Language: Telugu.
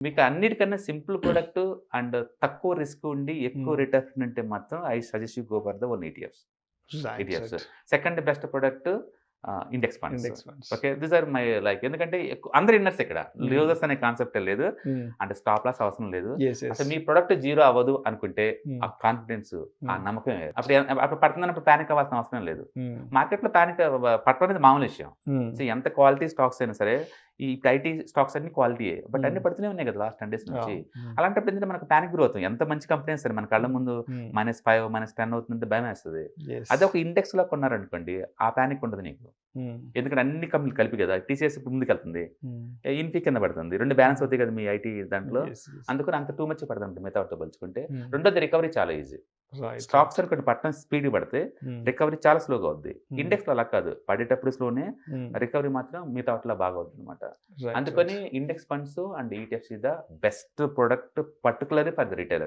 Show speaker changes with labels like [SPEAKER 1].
[SPEAKER 1] మీకు అన్నిటికన్నా సింపుల్ ప్రొడక్ట్ అండ్ తక్కువ రిస్క్ ఉండి ఎక్కువ
[SPEAKER 2] హ్మ్.
[SPEAKER 1] రిటర్న్ ఉంటే మాత్రం I suggest you go for the one ETFs.
[SPEAKER 2] Right.
[SPEAKER 1] ETFs.
[SPEAKER 2] Right.
[SPEAKER 1] Second best product index funds.
[SPEAKER 2] Index funds.
[SPEAKER 1] Okay. These are my like ఎందుకంటే అందరు ఇన్నర్స్ ఇక్కడ.
[SPEAKER 2] హ్మ్.
[SPEAKER 1] లూజర్స్ అనే కాన్సెప్టే లేదు.
[SPEAKER 2] హ్మ్.
[SPEAKER 1] అంటే స్టాప్ లాస్ అవసరం లేదు.
[SPEAKER 2] యెస్. యెస్.
[SPEAKER 1] అసలు మీ ప్రొడక్ట్ జీరో అవ్వదు అనుకుంటే
[SPEAKER 2] హ్మ్.
[SPEAKER 1] ఆ కాన్ఫిడెన్స్, ఆ
[SPEAKER 2] హ్మ్.
[SPEAKER 1] నమ్మకం అప్పుడు పడుతుందన్నప్పుడు పానిక్ అవ్వాల్సిన అవసరం లేదు.
[SPEAKER 2] హ్మ్.
[SPEAKER 1] మార్కెట్‌లో పానిక్ పడటం అనేది మామూలు విషయం.
[SPEAKER 2] హ్మ్.
[SPEAKER 1] సో, ఎంత క్వాలిటీ స్టాక్స్ అయినా సరే, ఈ ఐటీ స్టాక్స్ అన్నీ క్వాలిటీయే. బట్
[SPEAKER 2] హ్మ్.
[SPEAKER 1] అన్నీ పడుతూనే ఉన్నాయి కదా! లాస్ట్ 10 డేస్ నుంచి.
[SPEAKER 2] అవును. హ్మ్.
[SPEAKER 1] అలాంటప్పుడు ఏంటంటే మనకు పానిక్ గురవుతాం. ఎంత మంచి కంపెనీ అయినా సరే మన కళ్ళ ముందు
[SPEAKER 2] హ్మ్.
[SPEAKER 1] -5, -10 అవుతుందంటే భయమేస్తది.
[SPEAKER 2] యెస్.
[SPEAKER 1] అదే ఒక ఇండెక్స్‌లో కొన్నారనుకోండి, ఆ పానిక్ ఉండదు నీకు.
[SPEAKER 2] హ్మ్.
[SPEAKER 1] ఎందుకంటే అన్ని కంపెనీలు కలిపి కదా! టీసీఎస్ ఇప్పుడు ముందుకెళ్తుంది.
[SPEAKER 2] హ్మ్.
[SPEAKER 1] ఇన్ఫీ కింద పడుతుంది. 2 బ్యాలెన్స్ అవుతాయి కదా! మీ ఐటీ దాంట్లో.
[SPEAKER 2] యెస్. యెస్.
[SPEAKER 1] అందుకని అంత టూ మచ్ పడదంట మిగతా వాటితో పోల్చుకుంటే.
[SPEAKER 2] హ్మ్.
[SPEAKER 1] రెండోది రికవరీ చాలా ఈజీ.
[SPEAKER 2] రైట్.
[SPEAKER 1] Stocks
[SPEAKER 2] right.
[SPEAKER 1] అనుకోండి పడటం స్పీడ్‌గా పడితే
[SPEAKER 2] హ్మ్.
[SPEAKER 1] రికవరీ చాలా స్లోగా అవుద్ది.
[SPEAKER 2] హ్మ్.
[SPEAKER 1] ఇండెక్స్‌లో అలా కాదు. పడేటప్పుడు స్లోనే,
[SPEAKER 2] హ్మ్.
[SPEAKER 1] రికవరీ మాత్రం మిగతా వాటిలో బాగా అవుతుందన్నమాట.
[SPEAKER 2] రైట్. రైట్.
[SPEAKER 1] అందుకని index funds and ETFs is the best product particularly for the retailer.